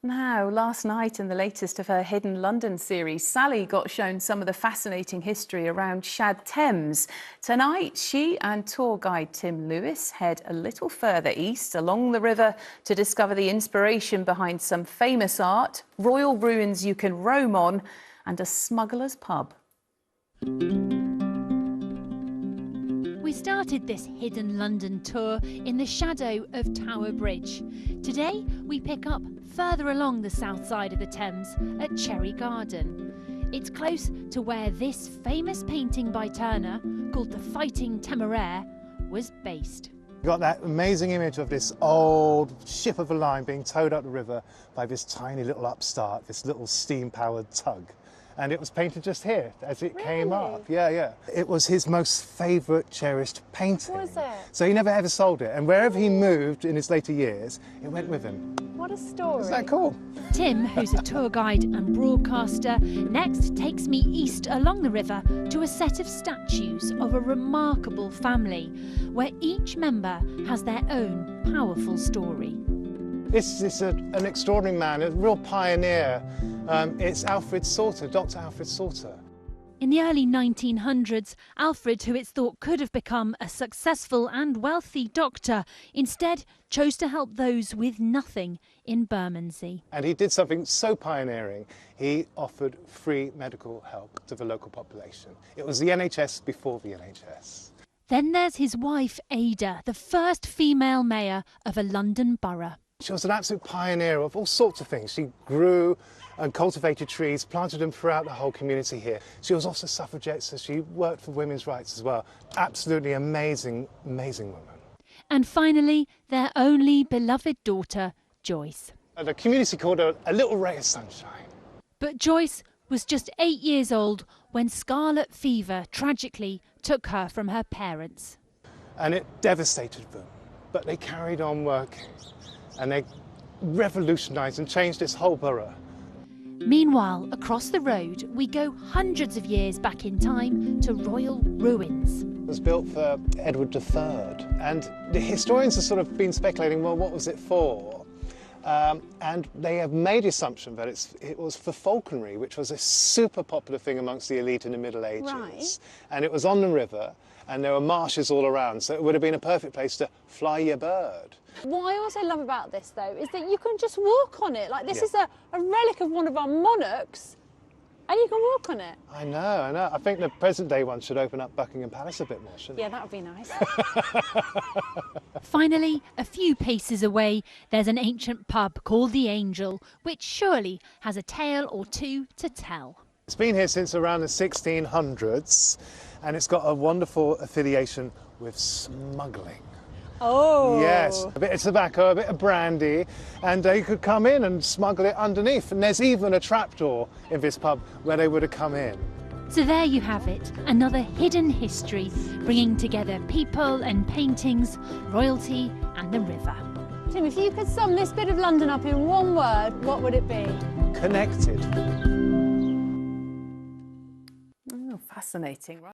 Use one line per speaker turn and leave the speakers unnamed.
Now, last night in the latest of her Hidden London series, Sally got shown some of the fascinating history around Shad Thames. Tonight, she and tour guide Tim Lewis head a little further east along the river to discover the inspiration behind some famous art, royal ruins you can roam on, and a smuggler's pub.
We started this Hidden London tour in the shadow of Tower Bridge. Today we pick up further along the south side of the Thames at Cherry Garden. It's close to where this famous painting by Turner, called the Fighting Temeraire, was based.
You got that amazing image of this old ship of a line being towed up the river by this tiny little upstart, this little steam-powered tug. And it was painted just here as it came up. Yeah. It was his most favourite, cherished painting.
Was it?
So he never ever sold it. And wherever he moved in his later years, it went with him.
What a story.
Isn't that cool?
Tim, who's a tour guide and broadcaster, next takes me east along the river to a set of statues of a remarkable family, where each member has their own powerful story.
This is an extraordinary man, a real pioneer. It's Alfred Sauter, Dr. Alfred Sauter.
In the early 1900s, Alfred, who it's thought could have become a successful and wealthy doctor, instead chose to help those with nothing in Bermondsey.
And he did something so pioneering, he offered free medical help to the local population. It was the NHS before the NHS.
Then there's his wife, Ada, the first female mayor of a London borough.
She was an absolute pioneer of all sorts of things. She grew and cultivated trees, planted them throughout the whole community here. She was also suffragette, so she worked for women's rights as well. Absolutely amazing, amazing woman.
And finally, their only beloved daughter, Joyce.
And the community called her a little ray of sunshine.
But Joyce was just 8 years old when scarlet fever tragically took her from her parents.
And it devastated them, but they carried on working. And they revolutionised and changed this whole borough.
Meanwhile, across the road, we go hundreds of years back in time to royal ruins.
It was built for Edward III, and the historians have sort of been speculating, well, what was it for? And they have made the assumption that it was for falconry, which was a super popular thing amongst the elite in the Middle Ages.
Right.
And it was on the river, and there were marshes all around, so it would have been a perfect place to fly your bird.
What I also love about this, though, is that you can just walk on it. Like, this is a relic of one of our monarchs, and you can walk on it.
I know. I think the present-day one should open up Buckingham Palace a bit more, shouldn't it?
Yeah, that would be nice.
Finally, a few paces away, there's an ancient pub called the Angel, which surely has a tale or two to tell.
It's been here since around the 1600s, and it's got a wonderful affiliation with smuggling.
Oh.
Yes, a bit of tobacco, a bit of brandy, and you could come in and smuggle it underneath. And there's even a trapdoor in this pub where they would have come in.
So there you have it, another hidden history, bringing together people and paintings, royalty and the river.
Tim, if you could sum this bit of London up in one word, what would it be?
Connected.
Oh, fascinating, right?